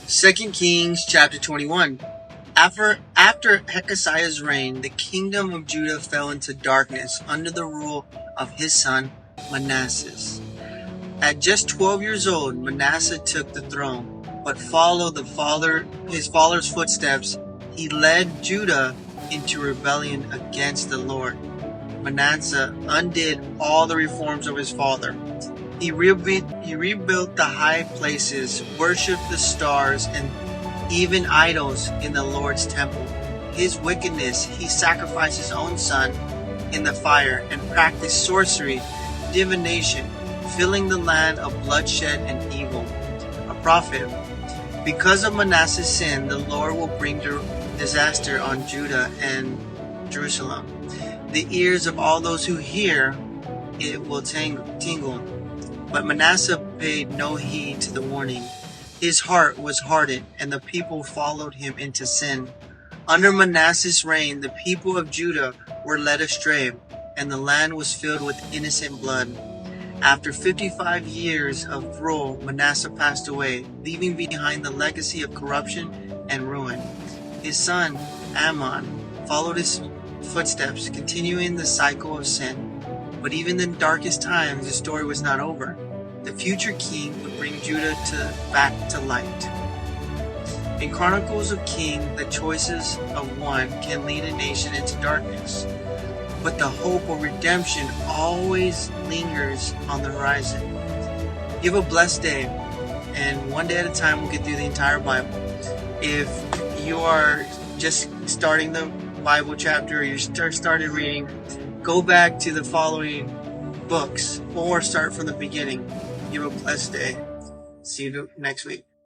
2 Kings chapter 21. After Hezekiah's reign, the kingdom of Judah fell into darkness under the rule of his son Manasseh. At just 12 years old, Manasseh took the throne, but followed his father's footsteps. He led Judah into rebellion against the Lord. Manasseh undid all the reforms of his father. He rebuilt the high places, worshipped the stars, and even idols in the Lord's temple. His wickedness, he sacrificed his own son in the fire and practiced sorcery, divination, filling the land of bloodshed and evil. A prophet. Because of Manasseh's sin, the Lord will bring disaster on Judah and Jerusalem. The ears of all those who hear it will tingle. But Manasseh paid no heed to the warning. His heart was hardened, and the people followed him into sin. Under Manasseh's reign, the people of Judah were led astray, and the land was filled with innocent blood. After 55 years of rule, Manasseh passed away, leaving behind the legacy of corruption and ruin. His son, Ammon, followed his footsteps, continuing the cycle of sin. But even in the darkest times, the story was not over. The future king would bring Judah back to light. In Chronicles of Kings, the choices of one can lead a nation into darkness, but the hope of redemption always lingers on the horizon. You have a blessed day, and one day at a time we'll get through the entire Bible. If you are just starting the Bible chapter, or you started reading, go back to the following books or start from the beginning. You have a blessed day. See you next week.